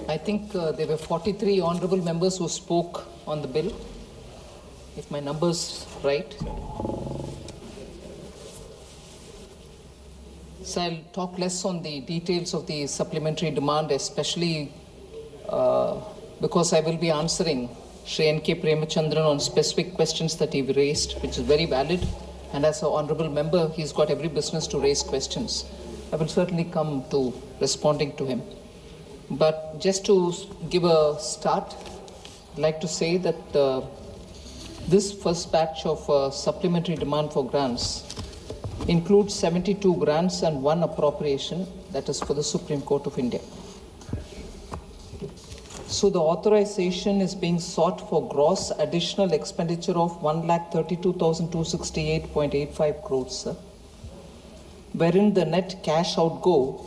I think there were 43 honourable members who spoke on the bill, if my number's right. So I'll talk less on the details of the supplementary demand, especially because I will be answering Shri N.K. Premachandran on specific questions that he raised, which is very valid. And as an honourable member, he's got every business to raise questions. I will certainly come to responding to him. But just to give a start, I'd like to say that this first batch of supplementary demand for grants includes 72 grants and 1 appropriation, that is for the Supreme Court of India. So the authorization is being sought for gross additional expenditure of 1,32,268.85 crores, sir, wherein the net cash outgo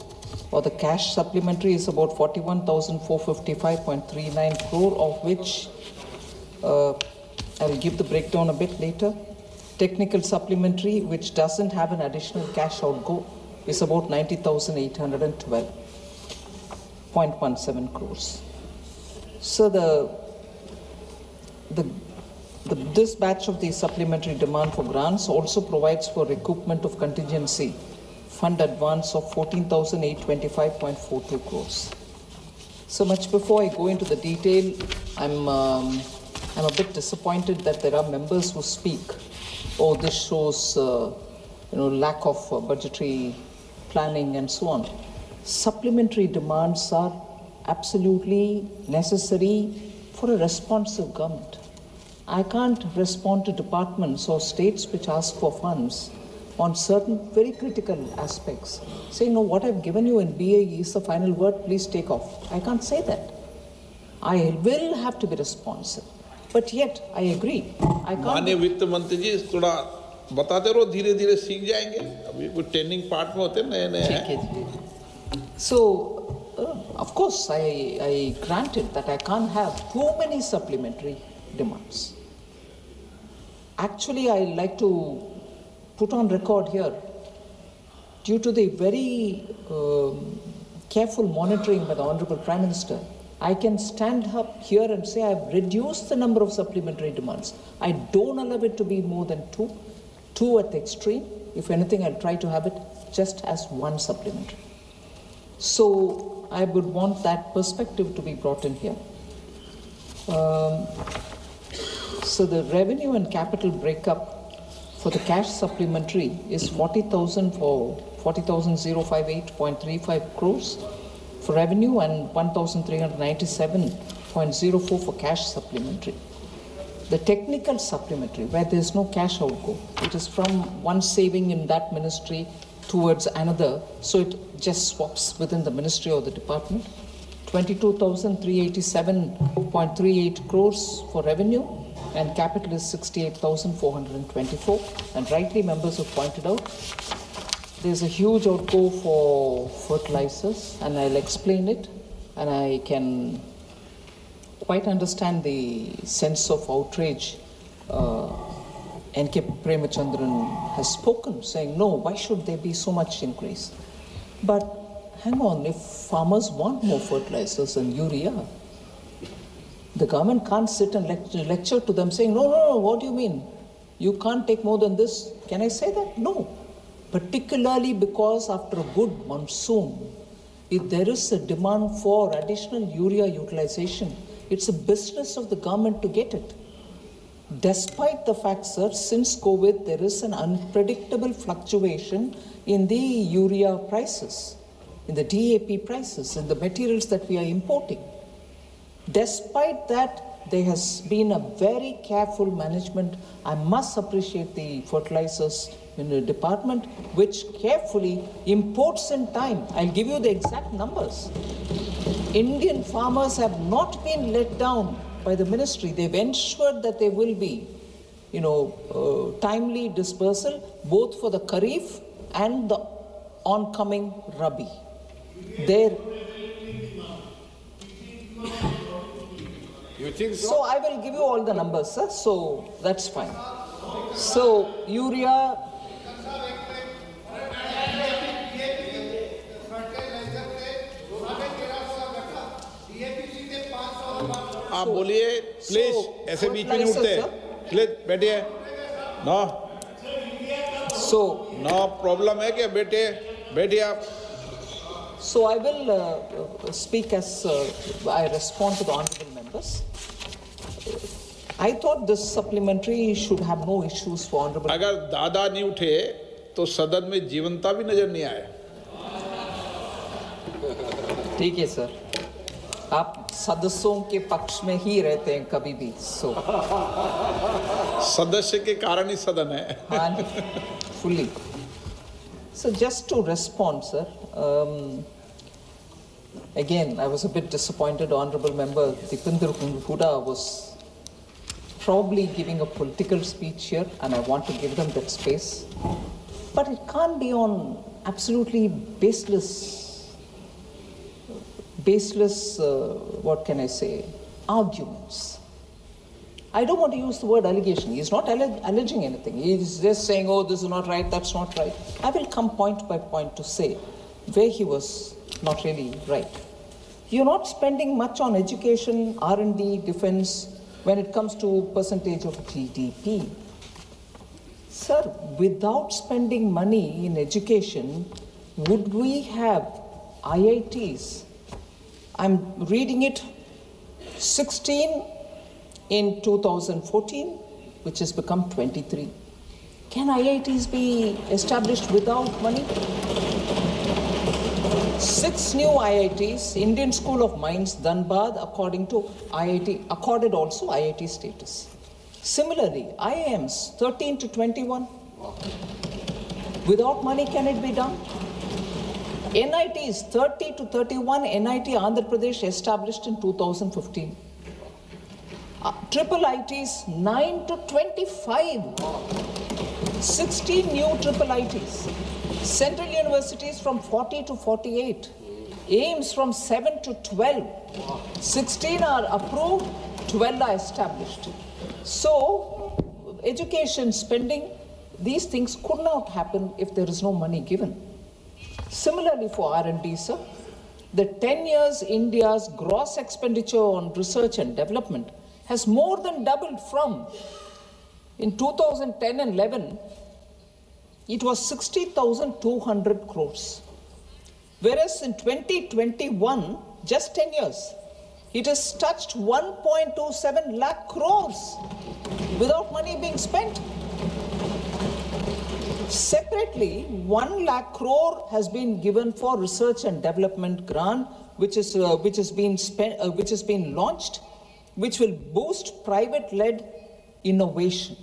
or the cash supplementary is about 41,455.39 crore, of which I'll give the breakdown a bit later. Technical supplementary, which doesn't have an additional cash outgo, is about 90,812.17 crores. So this batch of the supplementary demand for grants also provides for recoupment of contingency fund advance of 14,825.42 crores. So much before I go into the detail, I'm a bit disappointed that there are members who speak, oh, this shows lack of budgetary planning and so on. Supplementary demands are absolutely necessary for a responsive government. I can't respond to departments or states which ask for funds on certain very critical aspects. Say, no, what I've given you in BAE is the final word, please take off. I can't say that. I will have to be responsive. But yet, I agree. I can't. माननीय वित्त मंत्री जी थोड़ा बताते रहो, धीरे धीरे सीख जाएंगे. अभी कुछ ट्रेनिंग पार्ट में होते नए नए हैं. So, of course, I granted that I can't have too many supplementary demands. Actually, I like to put on record here, due to the very careful monitoring by the Honorable Prime Minister, I can stand up here and say I've reduced the number of supplementary demands. I don't allow it to be more than two at the extreme. If anything, I'll try to have it just as 1 supplementary. So I would want that perspective to be brought in here. So the revenue and capital breakup for the cash supplementary is 40,000 for 40,058.35 crores for revenue and 1,397.04 for cash supplementary. The technical supplementary, where there is no cash outgo, it is from one saving in that ministry towards another, so it just swaps within the ministry or the department. 22,387.38 crores for revenue, and capital is 68,424. And rightly, members have pointed out, there's a huge outgo for fertilizers, and I'll explain it, and I can quite understand the sense of outrage N.K. Premachandran has spoken, saying, no, why should there be so much increase? But hang on, if farmers want more fertilizers and urea, the government can't sit and lecture to them saying, no, what do you mean? You can't take more than this. Can I say that? No. Particularly because after a good monsoon, if there is a demand for additional urea utilization, it's a business of the government to get it. Despite the fact, sir, since COVID, there is an unpredictable fluctuation in the urea prices, in the DAP prices, in the materials that we are importing. Despite that, there has been a very careful management. I must appreciate the fertilizers in the department, which carefully imports in time. I'll give you the exact numbers. Indian farmers have not been let down by the ministry. They've ensured that there will be, timely dispersal, both for the Kharif and the oncoming Rabi. You think so? So I will give you all the numbers, sir. So that's fine. So urea. आप बोलिए please, ऐसे बीच में नहीं उठते, please बैठिए। No no problem है क्या? बैठिए आप। So I will speak as I respond to the honorable members. I thought this supplementary should have no issues for honorable. अगर दादा नहीं उठे तो सदन में जीवनता भी नजर नहीं आए। ठीक है सर, आप सदस्यों के पक्ष में ही रहते हैं कभी भी। सो सदस्य के कारण ही सदन है। हाँ, fully. So just to respond, sir. Again, I was a bit disappointed. Honorable Member Dipender Huda was probably giving a political speech here, and I want to give them that space. But it can't be on absolutely baseless, what can I say, arguments. I don't want to use the word allegation. He's not alleging anything. He's just saying, oh, this is not right, that's not right. I will come point by point to say where he was not really right. You're not spending much on education, R&D, defense, when it comes to percentage of GDP. Sir, without spending money in education, would we have IITs? I'm reading it, 16 in 2014, which has become 23. Can IITs be established without money? 6 new IITs, Indian School of Mines, Dhanbad, according to IIT, accorded also IIT status. Similarly, IIMs, 13 to 21. Without money, can it be done? NITs, 30 to 31, NIT Andhra Pradesh established in 2015. Triple ITs, 9 to 25. 16 new triple ITs. Central universities from 40 to 48. AIMS from 7 to 12. 16 are approved, 12 are established. So, education spending, these things could not happen if there is no money given. Similarly for R&D, sir, the 10 years India's gross expenditure on research and development has more than doubled from, in 2010 and 11, it was 60,200 crores. Whereas in 2021, just 10 years, it has touched 1.27 lakh crores without money being spent. Separately, 1 lakh crore has been given for research and development grant, which has been launched, which will boost private-led innovation.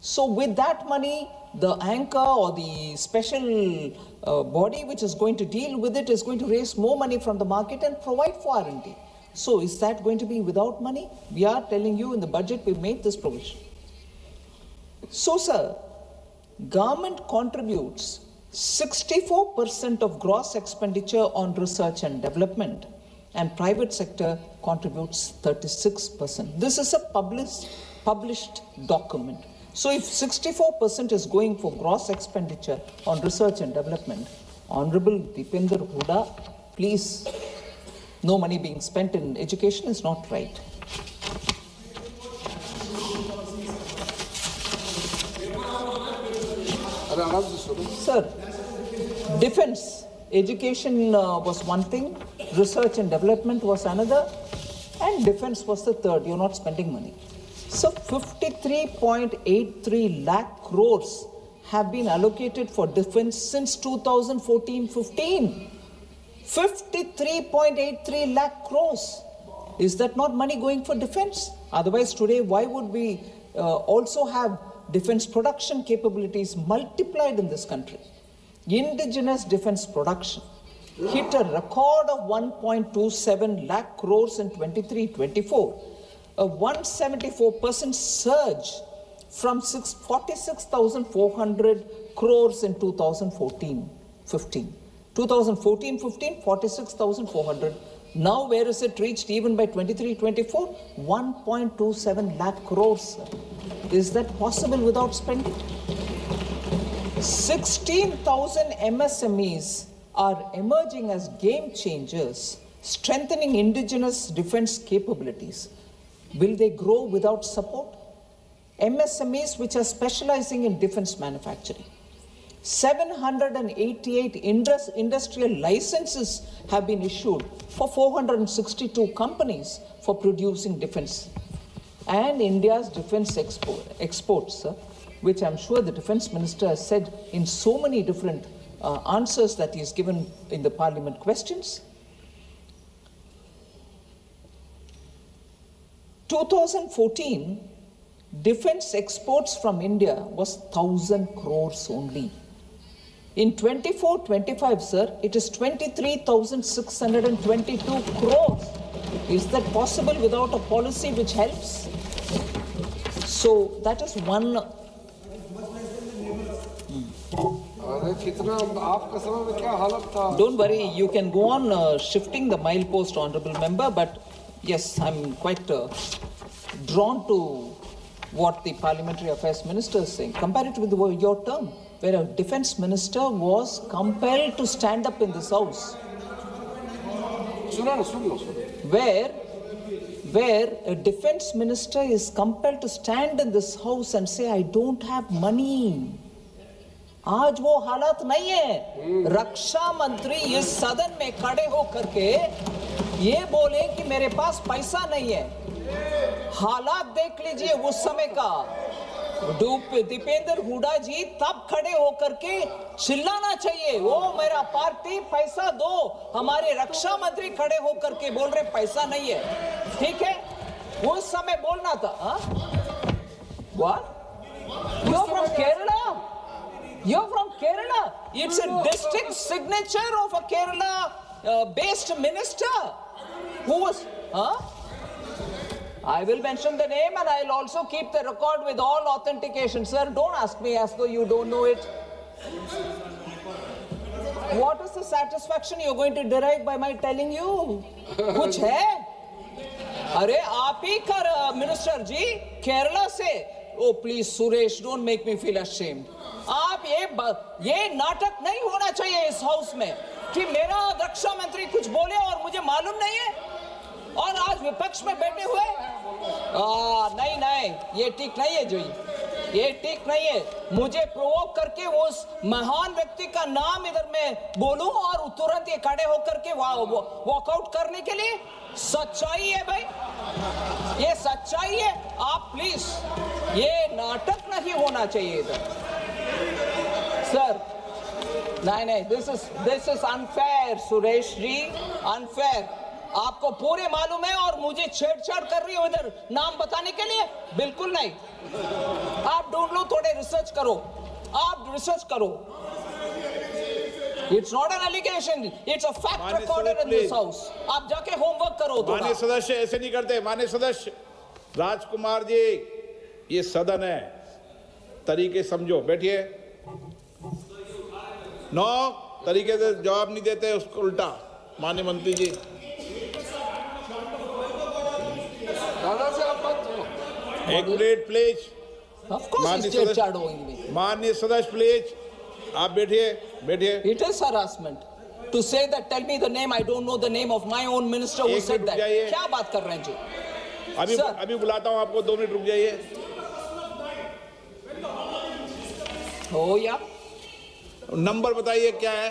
So with that money, the anchor or the special body which is going to deal with it is going to raise more money from the market and provide for R&D. So is that going to be without money? We are telling you in the budget we made this provision. So sir, government contributes 64% of gross expenditure on research and development, and private sector contributes 36%. This is a published document. So if 64% is going for gross expenditure on research and development, Honorable Dipender Huda, please, no money being spent in education is not right. Sir, defense, education was one thing, research and development was another, and defense was the third. You're not spending money. So 53.83 lakh crores have been allocated for defense since 2014-15. 53.83 lakh crores. Is that not money going for defense? Otherwise today, why would we also have defense production capabilities multiplied in this country? Indigenous defense production hit a record of 1.27 lakh crores in 23-24, a 174% surge from 46,400 crores in 2014-15. 2014-15, 46,400. Now where is it reached even by 23-24? 1.27 lakh crores. Is that possible without spending? 16,000 MSMEs are emerging as game changers, strengthening indigenous defense capabilities. Will they grow without support? MSMEs which are specializing in defense manufacturing. 788 industrial licenses have been issued for 462 companies for producing defense. And India's defense exports, which I'm sure the defense minister has said in so many different answers that he's given in the parliament questions. 2014, defense exports from India was 1,000 crores only. In 24-25, sir, it is 23,622 crores. Is that possible without a policy which helps? So that is one. Don't worry, you can go on shifting the milepost, honorable member, but yes, I'm quite drawn to what the Parliamentary Affairs Minister is saying. Compare it with your term, where a defense minister was compelled to stand up in this house. Where a defense minister is compelled to stand in this house and say, I don't have money. आज वो हालात नहीं है। रक्षा मंत्री इस सदन में खड़े होकर के ये बोले कि मेरे पास पैसा नहीं है। हालात देख लीजिए उस समय का। दीपेंद्र हुडा जी तब खड़े होकर के चिल्लाना चाहिए, वो मेरा पार्टी पैसा दो। हमारे रक्षा मंत्री खड़े होकर के बोल रहे पैसा नहीं है। ठीक है, उस समय बोलना था। What? You're from Kerala? You're from Kerala? It's a distinct signature of a Kerala-based minister. Who was? I will mention the name and I'll also keep the record with all authentication. Sir, don't ask me as though you don't know it. What is the satisfaction you're going to derive by my telling you? कुछ है? अरे आप ही कर minister जी केरला से. Oh please Suresh, don't make me feel ashamed. आप ये नाटक नहीं होना चाहिए इस हाउस में कि मेरा रक्षा मंत्री कुछ बोले और मुझे मालूम नहीं है और आज विपक्ष में बैठे हुए। नहीं, ये ठीक नहीं है जी, ये ठीक नहीं है। मुझे प्रोवोक करके उस महान व्यक्ति का नाम इधर मैं बोलूं और तुरंत ये खड़े होकर के वॉकआउट करने के लिए सच्चाई है भाई, ये सच्चाई है। आप प्लीज, ये नाटक नहीं होना चाहिए इधर। सर, नहीं, this is unfair Suresh ji, unfair. आपको पूरे मालूम है और मुझे छेड़छाड़ कर रही हो इधर नाम बताने के लिए? बिल्कुल नहीं। आप ढूंढ लो, थोड़े रिसर्च करो, आप रिसर्च करो। It's not an allegation, it's a fact recorded in this house. आप जाके होमवर्क करो। माननीय सदस्य ऐसे नहीं करते। माननीय सदस्य राजकुमार जी, ये सदन है, तरीके समझो। बैठिए। तरीके से जवाब नहीं देते, उसको उल्टा। माननीय मंत्री जी, एक मिनट प्लीज। माननीय सदस्य प्लीज, आप बैठिए। It is harassment to say that. Tell me the name. I don't know the name of my own minister who said that. क्या बात कर रहे हैं जी? अभी बुलाता हूँ आपको, 2 मिनट रुक जाइए। हो या नंबर बताइए क्या है?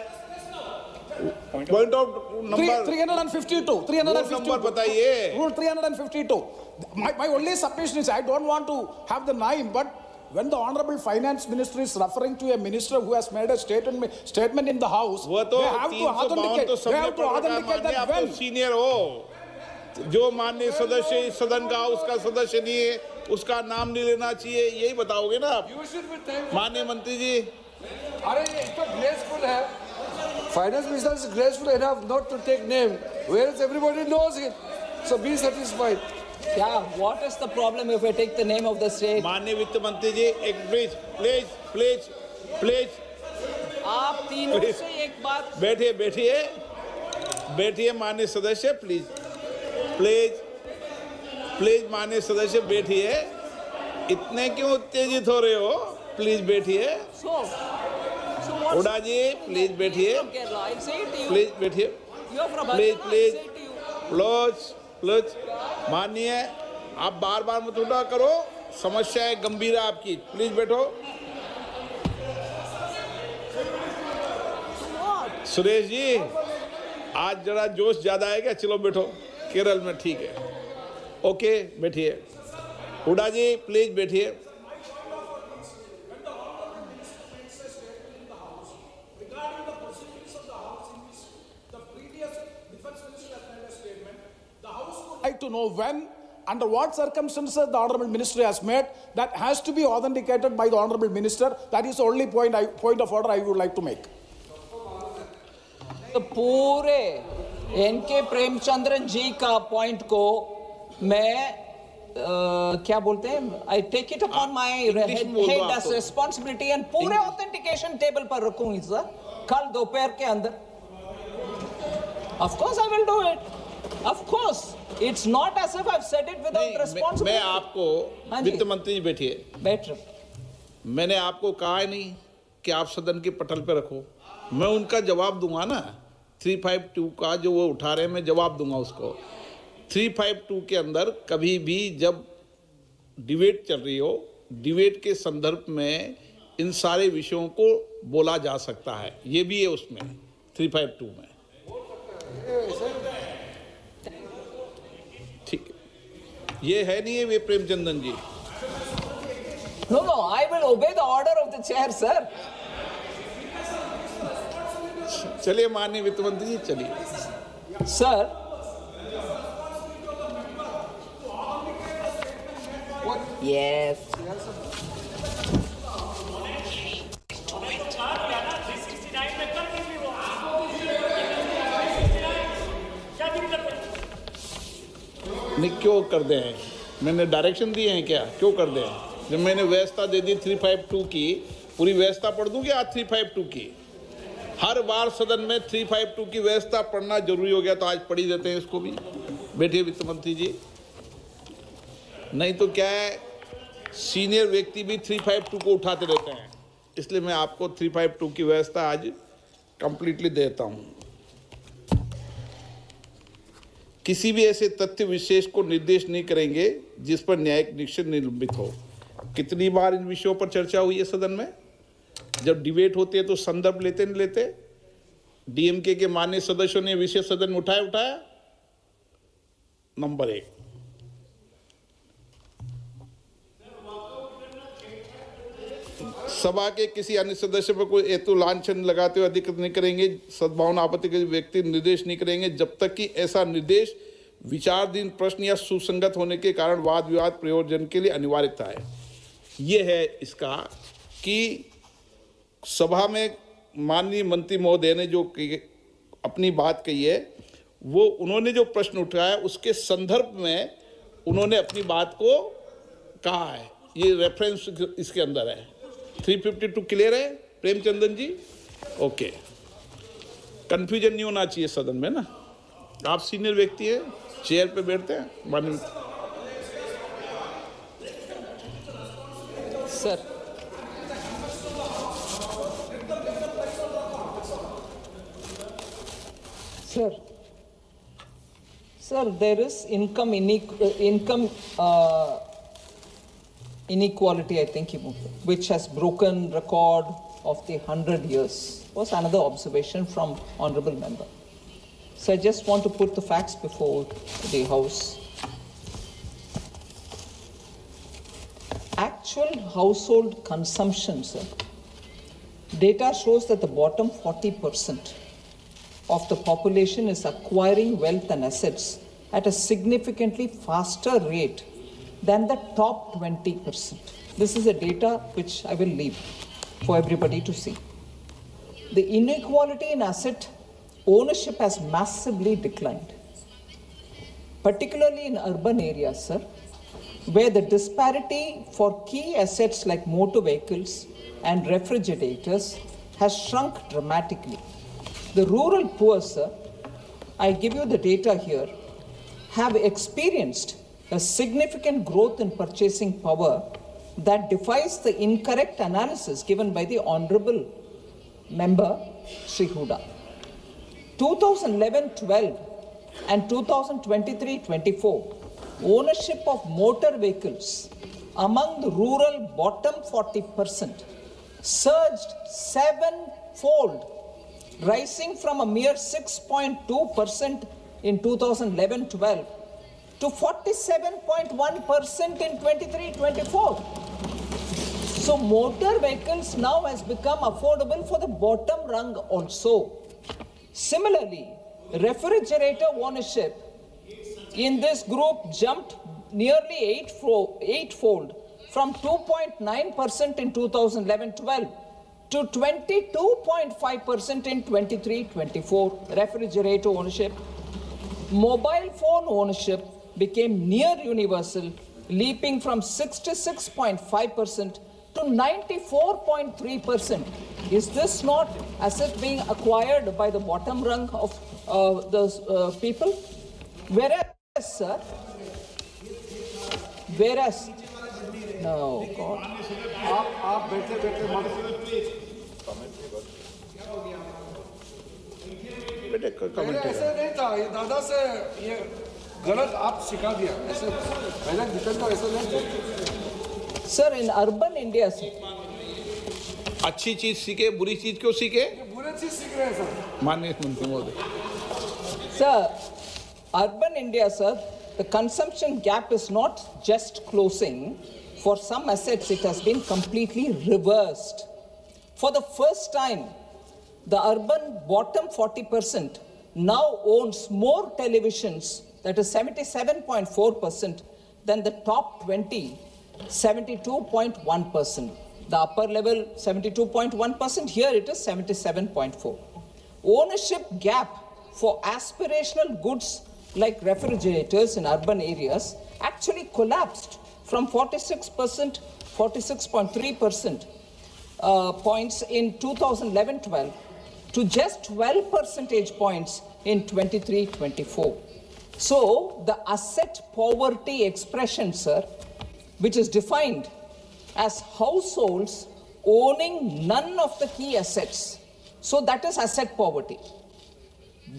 पॉइंट ऑफ नंबर 352 नंबर बताइए। Rule 352. My only submission is I don't want to have the name, but when the Honorable Finance Minister is referring to a minister who has made a statement in the House, they have to authenticate that when senior हो, जो माननीय सदस्य इस सदन का उसका सदस्य नहीं है, उसका नाम नहीं लेना चाहिए, यही बताओगे ना आप? माननीय मंत्री जी, अरे ये तो graceful है। Finance Minister is graceful enough not to take name, whereas everybody knows it. So be satisfied. क्या? What is the problem if I take the name of the state? माननीय वित्त मंत्री जी, एक प्लीज आप तीनों से एक बात। बैठिए माननीय सदस्य, प्लीज माननीय सदस्य बैठिए। इतने क्यों उत्तेजित हो रहे हो? प्लीज बैठिए। हुडा जी प्लीज बैठिए, प्लीज। माननीय आप बार बार मत उठा करो, समस्या है गंभीर है आपकी। प्लीज बैठो। सुरेश जी, आज जरा जोश ज्यादा है क्या? चलो बैठो, केरल में ठीक है। ओके, बैठिए। हुडा जी प्लीज बैठिए। Like to know when, under what circumstances the Honourable Minister has made, that has to be authenticated by the Honourable Minister. That is the only point of order I would like to make. तो पूरे N K Premachandran जी का point को मैं क्या बोलते हैं, I take it upon my head as responsibility and पूरे authentication table पर रखूंगी सर कल दोपहर के अंदर। Of course I will do it, of course it's not as if I have said it without responsibility. मैं आपको, वित्त मंत्री जी बैठिए, बैठ रहे, मैंने आपको कहा है नहीं कि आप सदन के पटल पे रखो, मैं उनका जवाब दूंगा ना। 352 का जो वो उठा रहे हैं मैं जवाब दूंगा उसको। 352 के अंदर कभी भी जब डिबेट चल रही हो, डिबेट के संदर्भ में इन सारे विषयों को बोला जा सकता है, ये भी है उसमें 352 में। ठीक है, ये है नहीं है वे Premachandran ji. No no, I will obey the order of the chair sir. चलिए माननीय वित्त मंत्री जी, चलिए सर। यस नहीं, क्यों कर दे हैं? मैंने डायरेक्शन दिए हैं क्या? क्यों कर दे हैं? जब मैंने व्यवस्था दे दी 352 की, पूरी व्यवस्था पढ़ दूं क्या आज 352 की? हर बार सदन में 352 की व्यवस्था पढ़ना जरूरी हो गया तो आज पढ़ी देते हैं इसको भी। बैठिए वित्त मंत्री जी। नहीं तो क्या है, सीनियर व्यक्ति भी 352 को उठाते रहते हैं, इसलिए मैं आपको 352 की व्यवस्था आज कंप्लीटली देता हूं। किसी भी ऐसे तथ्य विशेष को निर्देश नहीं करेंगे जिस पर न्यायिक निरीक्षण निलंबित हो। कितनी बार इन विषयों पर चर्चा हुई है सदन में? जब डिबेट होती है तो संदर्भ लेते नहीं लेते? डीएमके के माननीय सदस्यों ने विषय सदन में उठाया। नंबर 1, सभा के किसी अन्य सदस्य पर कोई हेतु लांछन लगाते हुए अधिकृत नहीं करेंगे, सद्भावना आपत्ति के व्यक्ति निर्देश नहीं करेंगे जब तक कि ऐसा निर्देश विचाराधीन प्रश्न या सुसंगत होने के कारण वाद विवाद प्रयोजन के लिए अनिवार्यता है। ये है इसका कि सभा में माननीय मंत्री महोदय ने जो अपनी बात कही है, वो उन्होंने जो प्रश्न उठाया उसके संदर्भ में उन्होंने अपनी बात को कहा है। ये रेफरेंस इसके अंदर है। 352 क्लियर है प्रेमचंदन जी? ओके, कंफ्यूजन नहीं होना चाहिए सदन में ना। आप सीनियर व्यक्ति हैं, चेयर पे बैठते हैं माननीय sir. Sir, there is income inequality, I think, which has broken record of the 100 years. Was another observation from honourable member. So I just want to put the facts before the House. Actual household consumption, sir. Data shows that the bottom 40% of the population is acquiring wealth and assets at a significantly faster rate than the top 20%. This is a data which I will leave for everybody to see. The inequality in asset ownership has massively declined, particularly in urban areas, sir, where the disparity for key assets like motor vehicles and refrigerators has shrunk dramatically. The rural poor, sir, I give you the data here, have experienced a significant growth in purchasing power that defies the incorrect analysis given by the Honourable Member Shri Huda. 2011-12 and 2023-24, ownership of motor vehicles among the rural bottom 40% surged sevenfold, rising from a mere 6.2% in 2011-12 to 47.1% in 23-24. So motor vehicles now has become affordable for the bottom rung also. Similarly, refrigerator ownership in this group jumped nearly eightfold from 2.9% in 2011-12 to 22.5% in 23-24. Refrigerator ownership. Mobile phone ownership became near universal, leaping from 66.5% to 94.3%. Is this not asset being acquired by the bottom rung of the people? Whereas, sir, no, God. आप बैठे ऐसे नहीं था, ये दादा से ये गलत आप सिखा दिया, ऐसे पहले डिफेंड ऐसे नहीं था। Sir, in urban India, sir, अच्छी चीज सीखे, बुरी चीज क्यों सीखे? बुरी चीज सीख रहे हैं सर। माननीय मंत्री महोदय। Sir, urban India, sir, the consumption gap is not just closing. For some assets, it has been completely reversed. For the first time, the urban bottom 40% now owns more televisions, that is 77.4%, than the top 20, 72.1%. The upper level 72.1%, here it is 77.4%. Ownership gap for aspirational goods like refrigerators in urban areas actually collapsed from 46%, 46.3% points in 2011-12 to just 12 percentage points in 23-24. So the asset poverty expression, sir, which is defined as households owning none of the key assets, so that is asset poverty.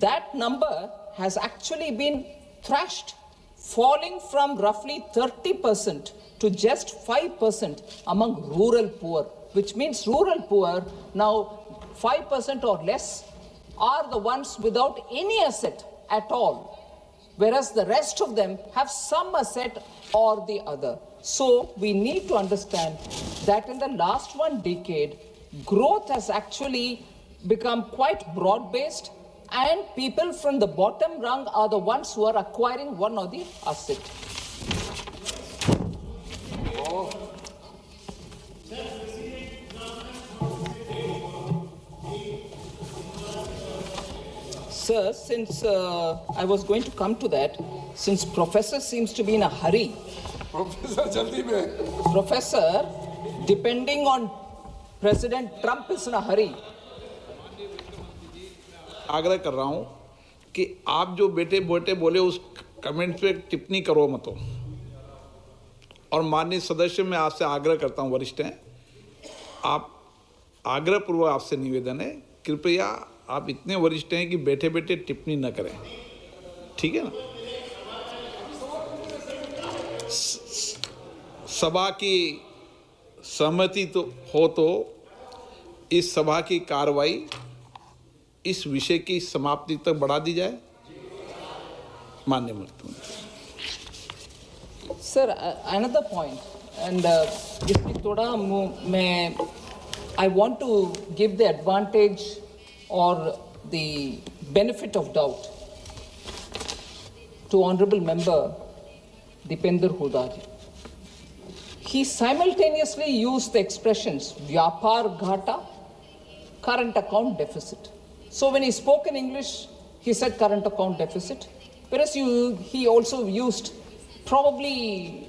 That number has actually been thrashed, falling from roughly 30% to just 5% among rural poor, which means rural poor now 5% or less are the ones without any asset at all, whereas the rest of them have some asset or the other. So we need to understand that in the last one decade, growth has actually become quite broad-based, and people from the bottom rung are the ones who are acquiring one or the asset. Sir, since I was going to come to that, since Professor seems to be in a hurry. Professor, depending on President Trump is in a hurry. आग्रह कर रहा हूं कि आप जो बेटे बोटे बोले उस कमेंट पे टिप्पणी करो मत हो। और माननीय सदस्य, मैं आपसे आग्रह करता हूं, वरिष्ठ हैं, आप आग्रह पूर्वक आपसे निवेदन है, कृपया आप इतने वरिष्ठ हैं कि बैठे बैठे टिप्पणी न करें, ठीक है ना? सभा की सहमति तो हो तो इस सभा की कार्रवाई इस विषय की समाप्ति तक बढ़ा दी जाए। माननीय मंत्री। Sir, another point, and I want to give the advantage or the benefit of doubt to Honorable Member Dipender Huda ji. He simultaneously used the expressions Vyapar Ghata, current account deficit. So when he spoke in English, he said current account deficit, whereas he also used probably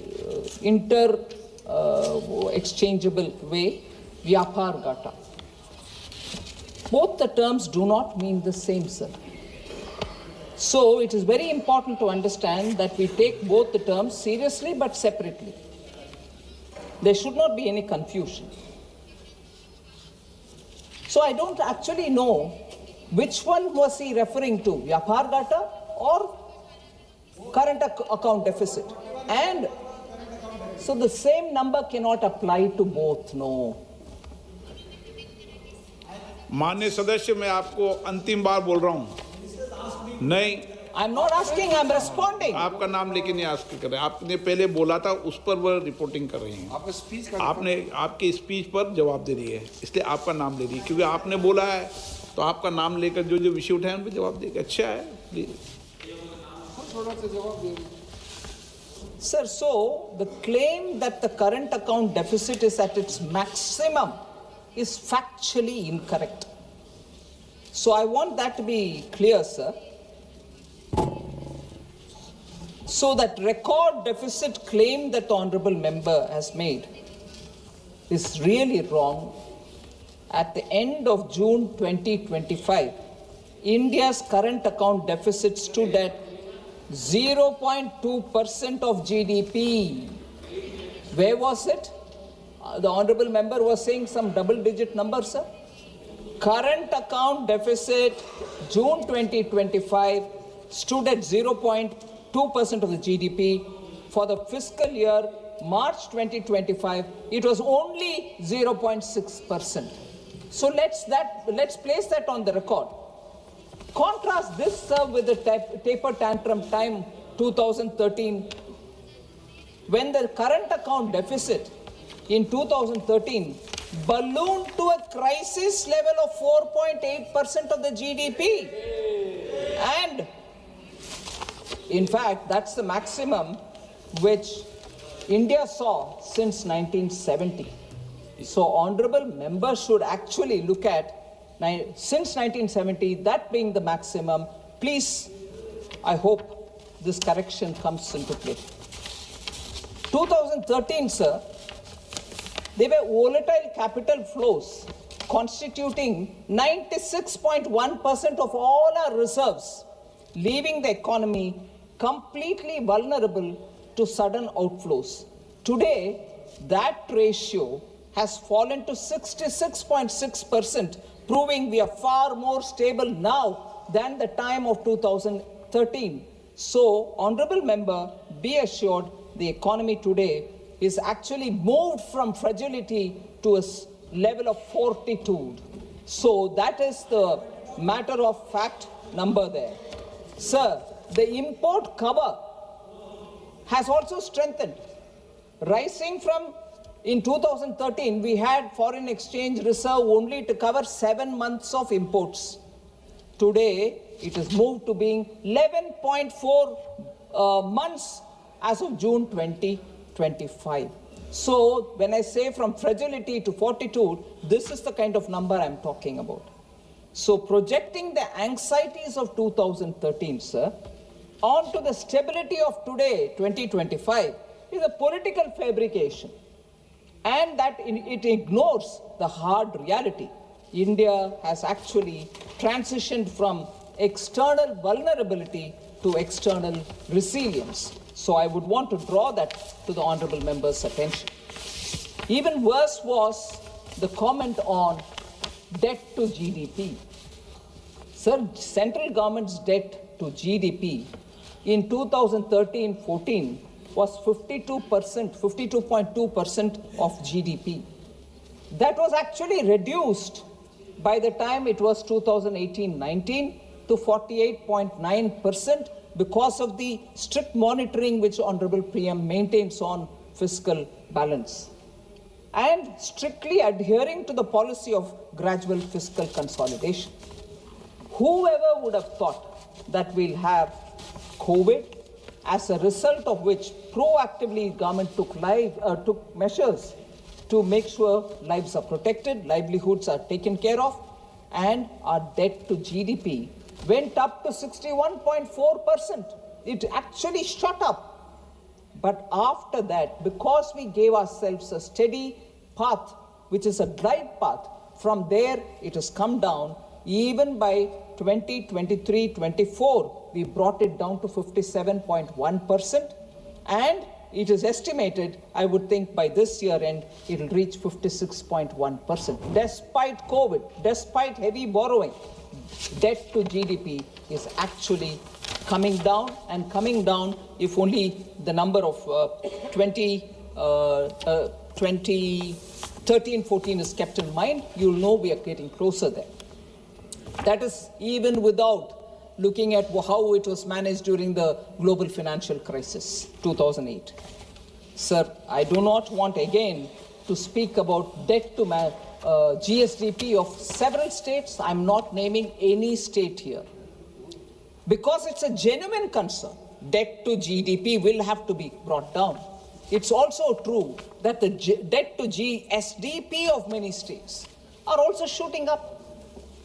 exchangeable way, Vyapar Ghata. Both the terms do not mean the same, sir. So it is very important to understand that we take both the terms seriously but separately. There should not be any confusion. So I don't actually know which one was he referring to, Vyapar Ghata or current account deficit. And so the same number cannot apply to both, no. माननीय सदस्य, मैं आपको अंतिम बार बोल रहा हूं, नहीं, I'm not asking, I'm responding. आपका नाम लेके नहीं आस्क कर रहे, आपने पहले बोला था उस पर वो रिपोर्टिंग कर रही हैं, आपने आपके स्पीच पर जवाब दे रही है, इसलिए आपका नाम ले रही है, क्योंकि आपने बोला है तो आपका नाम लेकर जो जो विषय उठाए उन पर जवाब देगा। अच्छा है, प्लीज थोड़ा सा जवाब दे। Sir, so the claim that the current account deficit is at its maximum is factually incorrect. So I want that to be clear, sir. So that record deficit claim that the honorable member has made is really wrong. At the end of June 2025, India's current account deficit stood at 0.2% of GDP. Where was it? The honorable member was saying some double-digit number, sir. Current account deficit, June 2025, stood at 0.2% of the GDP. For the fiscal year, March 2025, it was only 0.6%. So let's place that on the record. Contrast this, sir, with the taper tantrum time 2013, when the current account deficit in 2013 ballooned to a crisis level of 4.8% of the GDP. And in fact, that's the maximum which India saw since 1970. So honorable members should actually look at since 1970, that being the maximum. Please, I hope this correction comes into play. 2013, sir, there were volatile capital flows constituting 96.1% of all our reserves, leaving the economy completely vulnerable to sudden outflows. Today, that ratio has fallen to 66.6%, proving we are far more stable now than the time of 2013. So, honorable member, be assured the economy today is actually moved from fragility to a level of fortitude. So that is the matter of fact number there. Sir, the import cover has also strengthened, rising from, in 2013, we had foreign exchange reserve only to cover 7 months of imports. Today, it has moved to being 11.4 months as of June 2025. So, when I say from fragility to fortitude, this is the kind of number I'm talking about. So, projecting the anxieties of 2013, sir, onto the stability of today, 2025, is a political fabrication. And that it ignores the hard reality. India has actually transitioned from external vulnerability to external resilience. So I would want to draw that to the honorable member's attention. Even worse was the comment on debt to GDP. Sir, central government's debt to GDP in 2013-14 was 52.2% of GDP. That was actually reduced by the time it was 2018-19 to 48.9% because of the strict monitoring which Honorable PM maintains on fiscal balance and strictly adhering to the policy of gradual fiscal consolidation. Whoever would have thought that we'll have COVID, as a result of which proactively government took measures to make sure lives are protected, livelihoods are taken care of, and our debt to GDP went up to 61.4%. It actually shot up. But after that, because we gave ourselves a steady path, which is a glide path, from there it has come down. Even by 2023-24, we brought it down to 57.1%, and it is estimated, I would think by this year end, it will reach 56.1%. Despite COVID, despite heavy borrowing, debt to GDP is actually coming down and coming down. If only the number of 2013-14 is kept in mind, you'll know we are getting closer there. That is even without looking at how it was managed during the global financial crisis, 2008. Sir, I do not want again to speak about debt to GSDP of several states. I'm not naming any state here, because it's a genuine concern. Debt to GDP will have to be brought down. It's also true that the debt to GSDP of many states are also shooting up.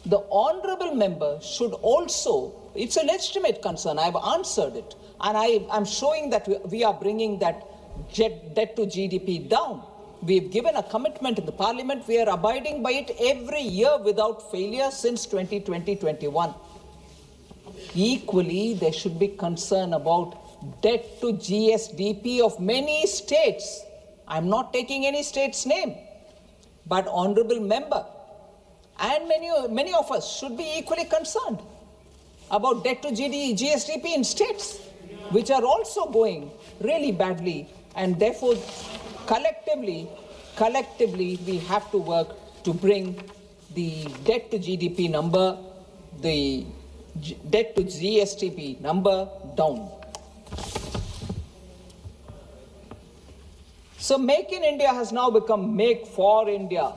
The honorable member should also, it's a legitimate concern, I've answered it, and I'm showing that we are bringing that debt to GDP down. We've given a commitment in the parliament, we are abiding by it every year without failure since 2020-21. Equally, there should be concern about debt to GSDP of many states. I'm not taking any state's name, but honorable member and many of us should be equally concerned about debt to GSDP in states, which are also going really badly, and therefore collectively we have to work to bring the debt to GDP number, the debt to GSDP number down. So Make in India has now become Make for India.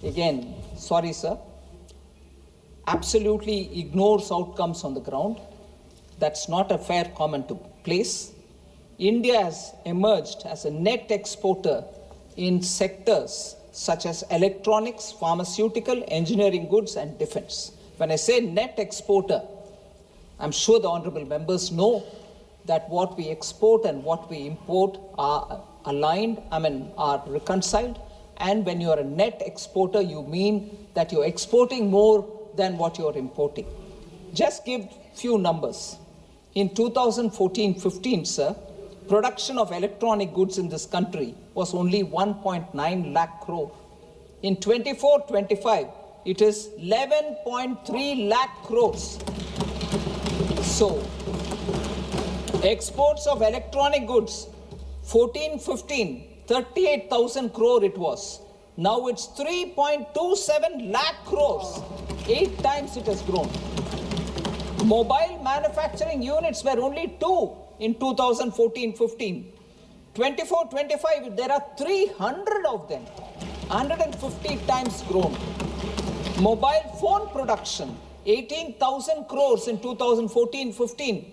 Again, sorry sir, absolutely ignores outcomes on the ground. That's not a fair comment to place. India has emerged as a net exporter in sectors such as electronics, pharmaceutical, engineering goods and defense. When I say net exporter, I'm sure the honorable members know that what we export and what we import are aligned, are reconciled. And when you are a net exporter, you mean that you're exporting more than what you're importing. Just give few numbers. In 2014-15, sir, production of electronic goods in this country was only 1.9 lakh crore. In 24-25, it is 11.3 lakh crores. So, exports of electronic goods, 14-15, 38,000 crore it was. Now it's 3.27 lakh crores. 8 times it has grown. Mobile manufacturing units were only 2 in 2014-15. 24-25, there are 300 of them. 150 times grown. Mobile phone production, 18,000 crores in 2014-15.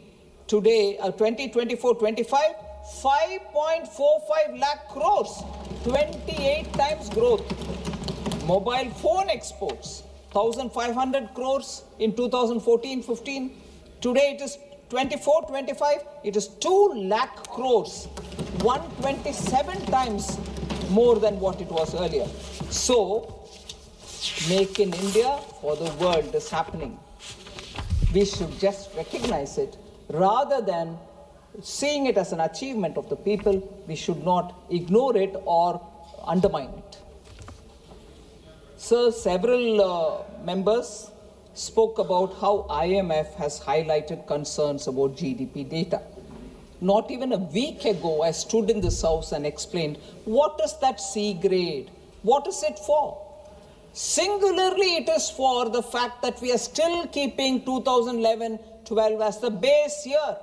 Today, 2024-25, 5.45 lakh crores, 28 times growth. Mobile phone exports, 1,500 crores in 2014-15. Today it is 24-25, it is 2 lakh crores, 127 times more than what it was earlier. So, Make in India for the world is happening. We should just recognize it rather than seeing it as an achievement of the people. We should not ignore it or undermine it. Sir, several members spoke about how IMF has highlighted concerns about GDP data. Not even a week ago, I stood in this house and explained, what is that C grade? What is it for? Singularly, it is for the fact that we are still keeping 2011-12 as the base year.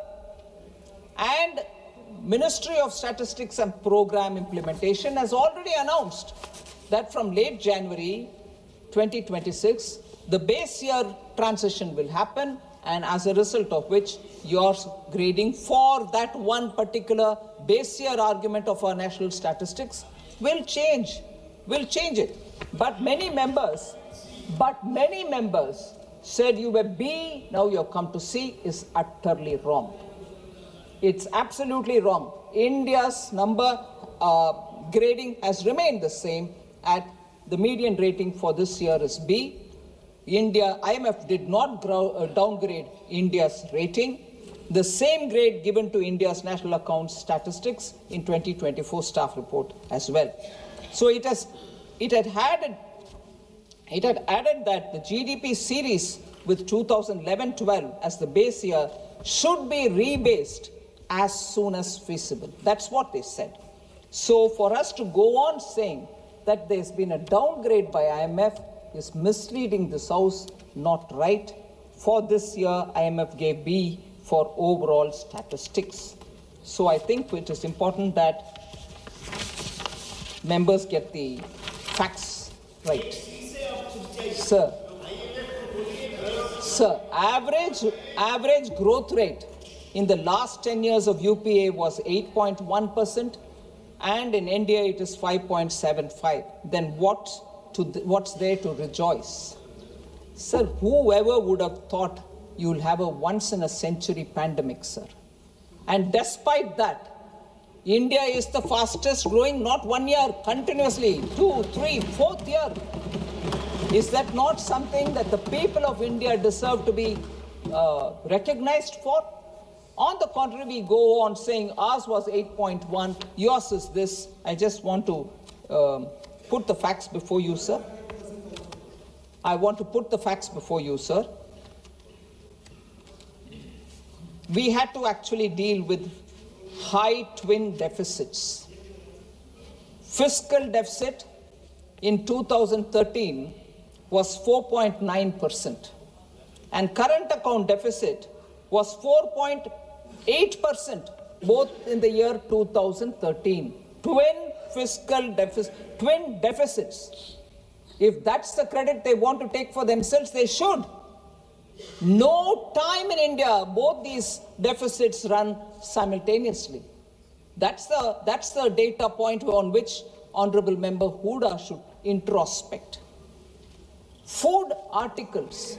And Ministry of Statistics and Program Implementation has already announced that from late January 2026, the base year transition will happen, and as a result of which your grading for that one particular base year argument of our national statistics will change it. But many members said you were B, now you have come to C, is utterly wrong. It's absolutely wrong. India's number grading has remained the same. At the median rating for this year is B. IMF did not downgrade India's rating. The same grade given to India's National Accounts Statistics in 2024 staff report as well. So it had added that the GDP series with 2011-12 as the base year should be rebased as soon as feasible. That's what they said. So for us to go on saying that there's been a downgrade by IMF is misleading this House, not right. For this year, IMF gave B for overall statistics. So I think it is important that members get the facts right. Sir, average growth rate in the last 10 years of UPA was 8.1%, and in India it is 5.75. Then what's there to rejoice? Sir, whoever would have thought you'll have a once-in-a-century pandemic, sir? And despite that, India is the fastest growing, not 1 year, continuously, 2, 3, 4th year. Is that not something that the people of India deserve to be recognized for? On the contrary, we go on saying ours was 8.1, yours is this. I just want to put the facts before you, sir. I want to put the facts before you, sir. We had to actually deal with high twin deficits. Fiscal deficit in 2013 was 4.9%, and current account deficit was 4.8%, both in the year 2013. Twin fiscal deficit, twin deficits. If that's the credit they want to take for themselves, they should. No time in India, both these deficits run simultaneously. That's the data point on which Honorable Member Huda should introspect. Food articles,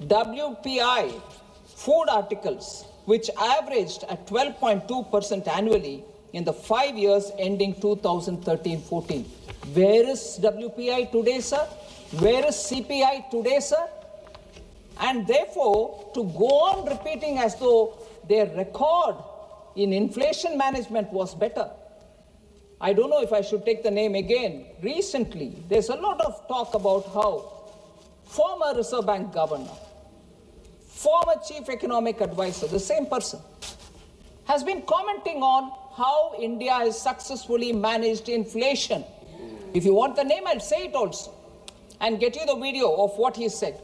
WPI, food articles, which averaged at 12.2% annually in the 5 years ending 2013-14. Where is WPI today, sir? Where is CPI today, sir? And therefore, to go on repeating as though their record in inflation management was better. I don't know if I should take the name again. Recently, there's a lot of talk about how former Reserve Bank governor, former chief economic advisor, the same person, has been commenting on how India has successfully managed inflation. If you want the name, I'll say it also and get you the video of what he said.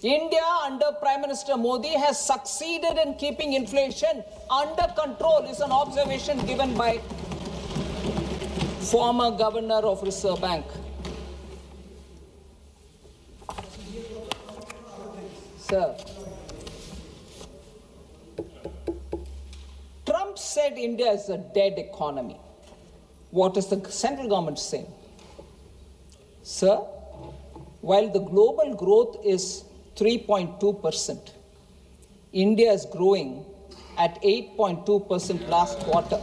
India under Prime Minister Modi has succeeded in keeping inflation under control, is an observation given by former governor of Reserve Bank. Sir, Trump said India is a dead economy. What is the central government saying? Sir, while the global growth is 3.2%, India is growing at 8.2% last quarter,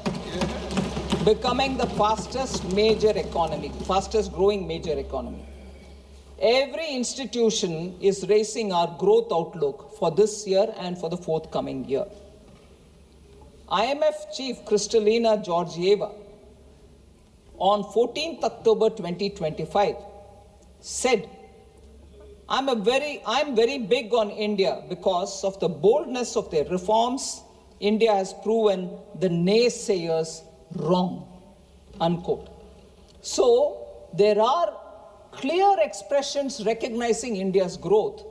becoming the fastest growing major economy. Every institution is raising our growth outlook for this year and for the forthcoming year. IMF Chief Kristalina Georgieva on 14th October 2025 said, I'm very big on India because of the boldness of their reforms. India has proven the naysayers wrong, unquote. So there are clear expressions recognizing India's growth,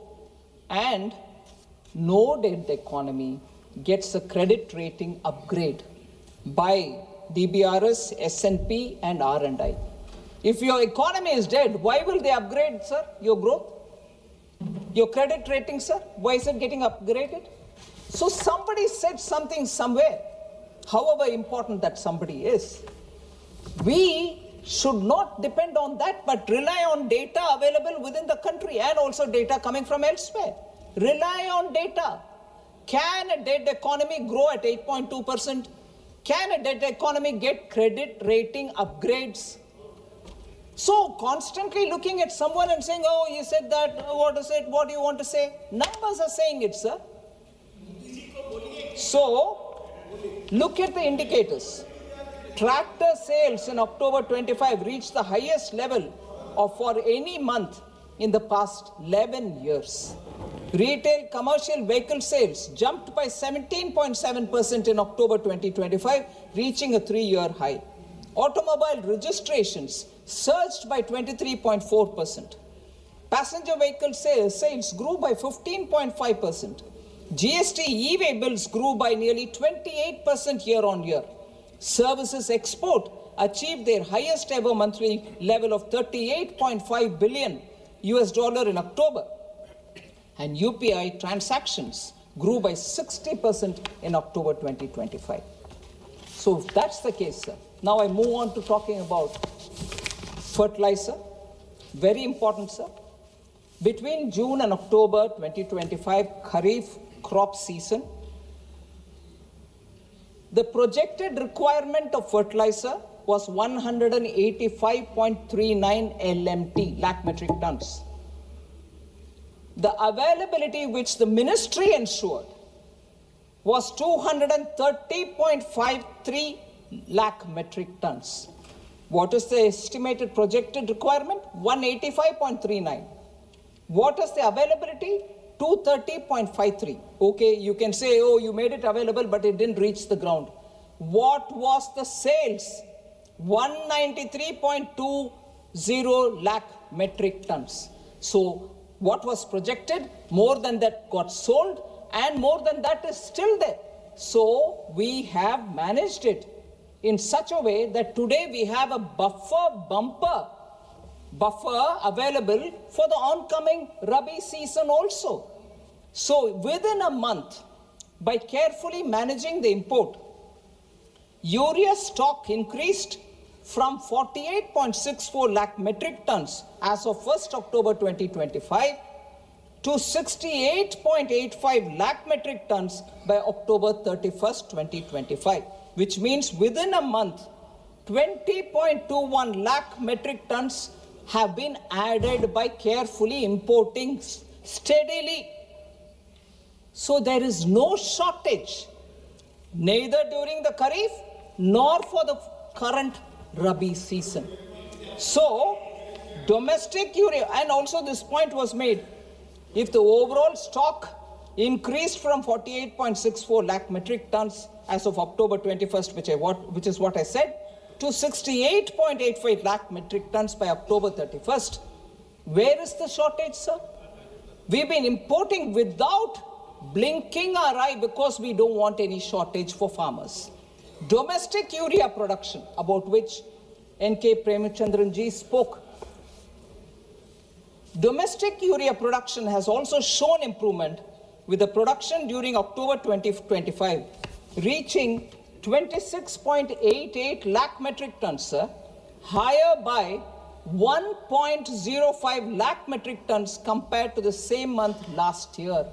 and no dead economy gets a credit rating upgrade by DBRS, S&P and R&I. If your economy is dead, why will they upgrade, sir, your growth? Your credit rating, sir, why is it getting upgraded? So somebody said something somewhere, however important that somebody is. We should not depend on that, but rely on data available within the country and also data coming from elsewhere. Rely on data. Can a dead economy grow at 8.2%? Can a dead economy get credit rating upgrades? So constantly looking at someone and saying, oh, he said that, what is it, what do you want to say? Numbers are saying it, sir. So, look at the indicators. Tractor sales in October 25 reached the highest level of for any month in the past 11 years. Retail commercial vehicle sales jumped by 17.7% in October 2025, reaching a 3-year high. Automobile registrations surged by 23.4%. Passenger vehicle sales grew by 15.5%. GST e-way bills grew by nearly 28% year on year. Services export achieved their highest ever monthly level of $38.5 billion in October. And UPI transactions grew by 60% in October 2025. So that's the case, sir. Now I move on to talking about fertilizer. Very important, sir. Between June and October 2025 Kharif crop season, the projected requirement of fertilizer was 185.39 LMT, lakh metric tons. The availability which the ministry ensured was 230.53 lakh metric tons. What is the estimated projected requirement? 185.39. What is the availability? 230.53. Okay, you can say, oh, you made it available, but it didn't reach the ground. What was the sales? 193.20 lakh metric tons. So what was projected, more than that got sold, and more than that is still there. So we have managed it in such a way that today we have a buffer available for the oncoming Rabi season also. So within a month, by carefully managing the import, urea stock increased from 48.64 lakh metric tons as of 1st October 2025 to 68.85 lakh metric tons by October 31st, 2025, which means within a month, 20.21 lakh metric tons have been added by carefully importing steadily. So there is no shortage, neither during the Kharif nor for the current Rabi season. So domestic urea, and also this point was made, if the overall stock increased from 48.64 lakh metric tons as of October 21st, which is what I said, to 68.85 lakh metric tons by October 31st. Where is the shortage, sir? We've been importing without blinking our eye because we don't want any shortage for farmers. Domestic urea production, about which N.K. Premchandran ji spoke. Domestic urea production has also shown improvement, with the production during October 2025 reaching 26.88 lakh metric tons, sir, higher by 1.05 lakh metric tons compared to the same month last year.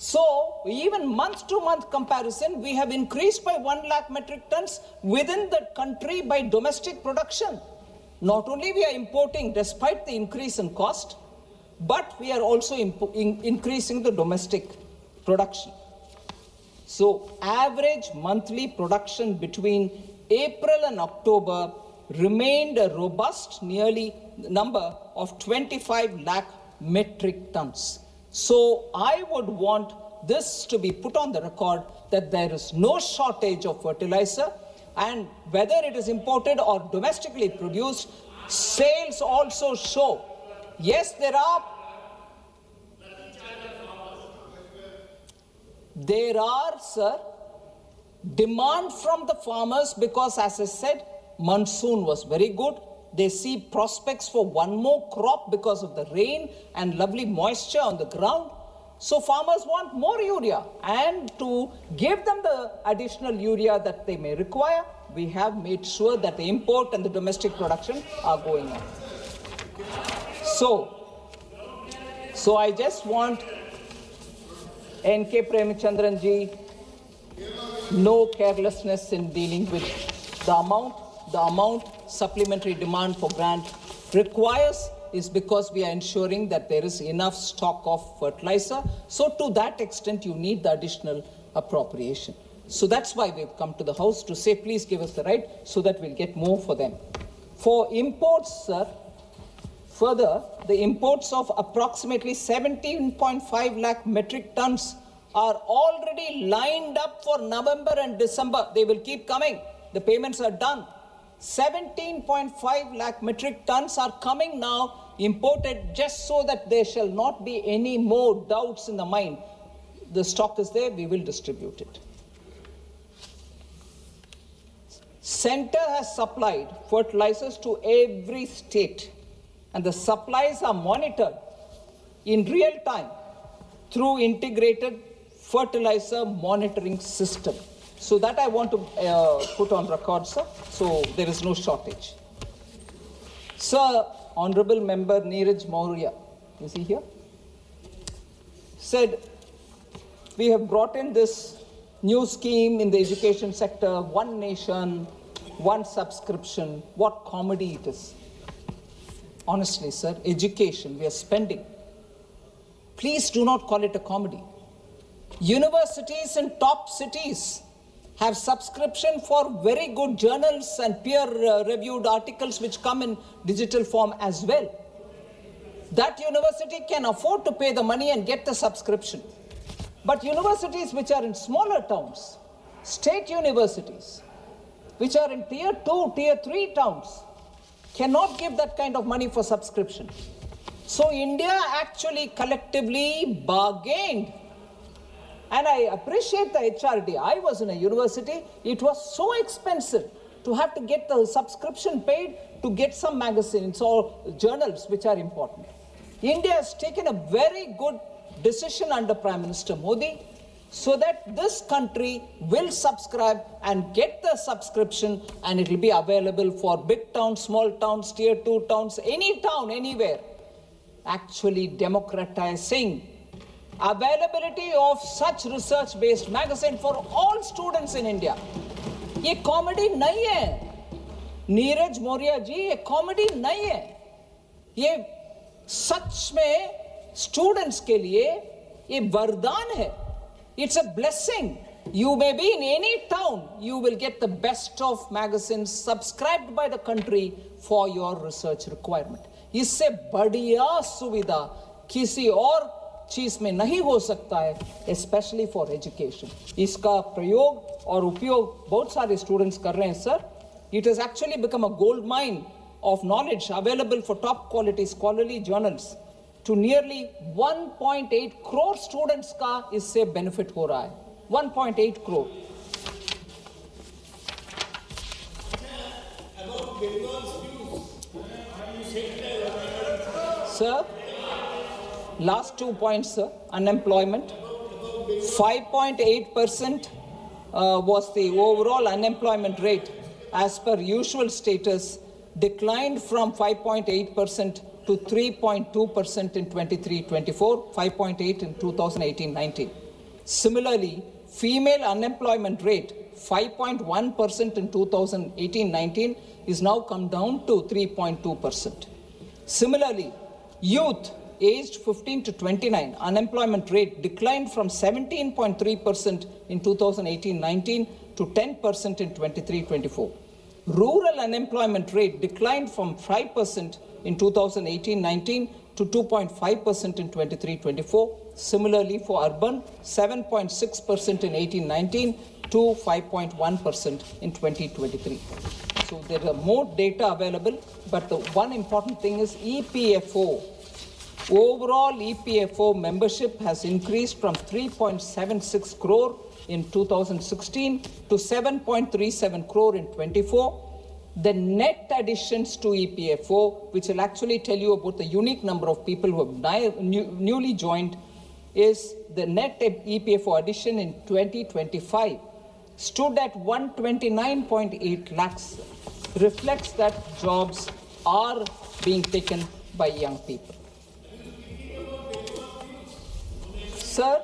So even month-to-month comparison, we have increased by 1 lakh metric tons within the country by domestic production. Not only we are importing despite the increase in cost, but we are also increasing the domestic production. So average monthly production between April and October remained a robust nearly number of 25 lakh metric tons. So I would want this to be put on the record that there is no shortage of fertilizer, and whether it is imported or domestically produced, sales also show. Yes, there are, sir, demand from the farmers because, as I said, monsoon was very good. They see prospects for one more crop because of the rain and lovely moisture on the ground. So farmers want more urea, and to give them the additional urea that they may require, we have made sure that the import and the domestic production are going on. So I just want N.K. Premchandran ji, no carelessness in dealing with the amount supplementary demand for grant requires is because we are ensuring that there is enough stock of fertilizer. So to that extent, you need the additional appropriation. So that's why we've come to the House to say, please give us the right so that we'll get more for them. For imports, sir, Further, the imports of approximately 17.5 lakh metric tons are already lined up for November and December. They will keep coming. The payments are done. 17.5 lakh metric tons are coming now, imported, just so that there shall not be any more doubts in the mind. The stock is there, we will distribute it. Center has supplied fertilizers to every state, and the supplies are monitored in real time through integrated fertilizer monitoring system. So that I want to put on record, sir, so there is no shortage. Sir, Honorable Member Neeraj Maurya, is he here? Said, we have brought in this new scheme in the education sector, one nation, one subscription. What comedy it is. Honestly, sir, education, we are spending. Please do not call it a comedy. Universities in top cities have subscription for very good journals and peer-reviewed articles which come in digital form as well. That university can afford to pay the money and get the subscription. But universities which are in smaller towns, state universities, which are in tier 2, tier 3 towns, cannot give that kind of money for subscription. So India actually collectively bargained. And I appreciate the HRD. I was in a university. It was so expensive to have to get the subscription paid to get some magazines or journals which are important. India has taken a very good decision under Prime Minister Modi so that this country will subscribe and get the subscription, and it will be available for big towns, small towns, tier 2 towns, any town, anywhere. Actually democratizing availability of such research-based magazine for all students in India. ये comedy नहीं है, नीरज मौर्य जी, ये comedy नहीं है. ये सच में students के लिए ये वरदान है. It's a blessing. You may be in any town, you will get the best of magazines subscribed by the country for your research requirement. इससे बढ़िया सुविधा किसी और चीज में नहीं हो सकता है, especially for education. इसका प्रयोग और उपयोग बहुत सारे स्टूडेंट्स कर रहे हैं, sir. It has actually become a gold mine of knowledge available for top quality scholarly journals. To nearly 1.8 crore students का इससे benefit हो रहा है. 1.8 crore. Sir, last 2 points, sir. Unemployment. 5.8% was the overall unemployment rate as per usual status, declined from 5.8% to 3.2% in 23-24, 5.8 in 2018-19. Similarly, female unemployment rate, 5.1% in 2018-19, is now come down to 3.2%. Similarly, youth aged 15 to 29, unemployment rate declined from 17.3% in 2018-19 to 10% in 23-24. Rural unemployment rate declined from 5% in 2018-19 to 2.5% in 23-24. Similarly, for urban, 7.6% in 18-19 to 5.1% in 2023. So there are more data available, but the one important thing is EPFO. Overall EPFO membership has increased from 3.76 crore in 2016 to 7.37 crore in 24. The net additions to EPFO, which will actually tell you about the unique number of people who have newly joined, is the net EPFO addition in 2025 stood at 129.8 lakhs, reflects that jobs are being taken by young people. Sir,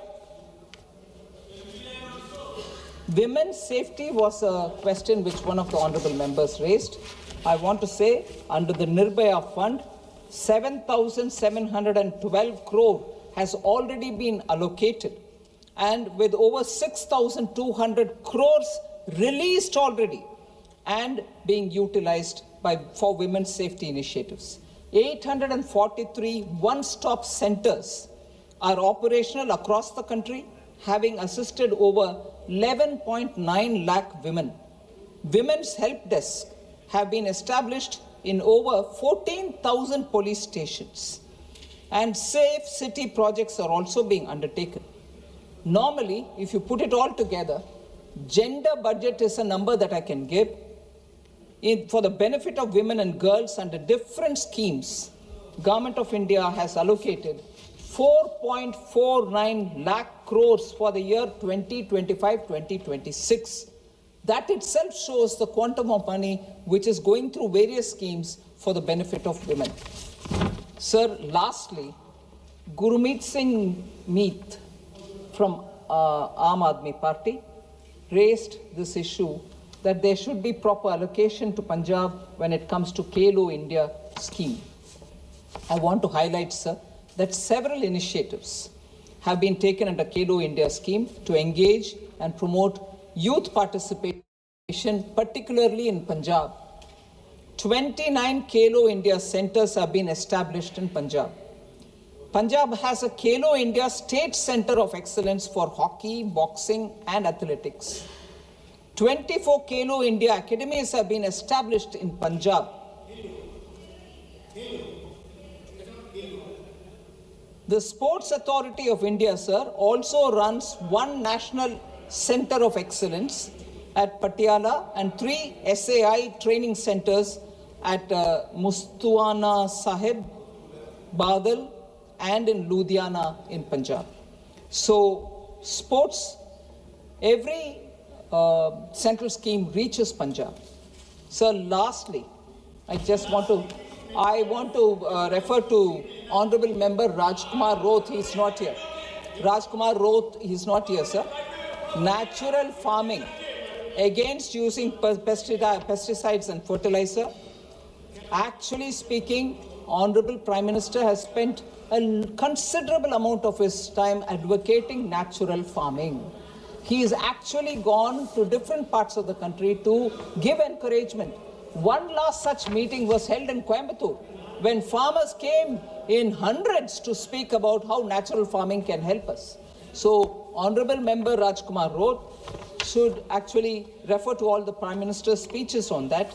women's safety was a question which one of the honorable members raised. I want to say, under the Nirbhaya Fund, 7,712 crore has already been allocated, and with over 6,200 crores released already and being utilized for women's safety initiatives. 843 one-stop centers are operational across the country, having assisted over 11.9 lakh women. Women's help desks have been established in over 14,000 police stations, and safe city projects are also being undertaken. Normally, if you put it all together, gender budget is a number that I can give. For the benefit of women and girls under different schemes, Government of India has allocated 4.49 lakh crores for the year 2025-2026. That itself shows the quantum of money which is going through various schemes for the benefit of women. Sir, lastly, Gurmeet Singh Meet from Aam Aadmi Party raised this issue that there should be proper allocation to Punjab when it comes to Khelo India scheme. I want to highlight, sir, that several initiatives have been taken under Khelo India scheme to engage and promote youth participation, particularly in Punjab. 29 Khelo India centers have been established in Punjab. Punjab has a Khelo India State Center of Excellence for hockey, boxing and athletics. 24 Khelo India academies have been established in Punjab. The Sports Authority of India, sir, also runs one national center of excellence at Patiala and 3 SAI training centers at Mustuana Sahib, Badal and in Ludhiana in Punjab. So sports, every central scheme reaches Punjab. Sir, lastly, I want to refer to Honorable Member Rajkumar Roth. He is not here. Rajkumar Roth, he is not here, sir. Natural farming against using pesticides and fertilizer. Actually speaking, Honorable Prime Minister has spent a considerable amount of his time advocating natural farming. He has actually gone to different parts of the country to give encouragement. One last such meeting was held in Coimbatore when farmers came in hundreds to speak about how natural farming can help us. So, Honorable Member Rajkumar Roth should actually refer to all the Prime Minister's speeches on that.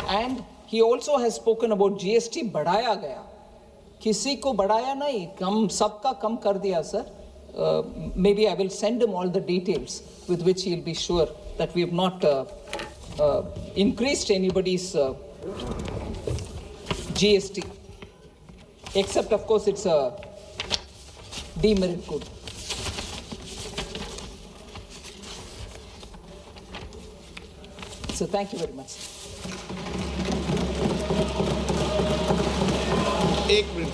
And he also has spoken about GST बढ़ाया गया. किसी को बढ़ाया नहीं, कम सबका कम कर दिया, sir. Maybe I will send him all the details with which he'll be sure that we have not increased anybody's GST. Except, of course, it's a demerit good. So thank you very much. एक minute.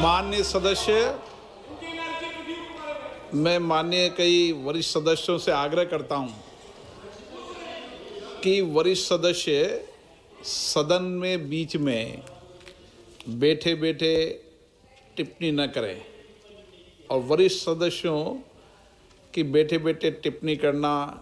माननीय सदस्य, मैं माननीय कई वरिष्ठ सदस्यों से आग्रह करता हूं कि वरिष्ठ सदस्य सदन में बीच में बैठे बैठे टिप्पणी न करें, और वरिष्ठ सदस्यों की बैठे बैठे टिप्पणी करना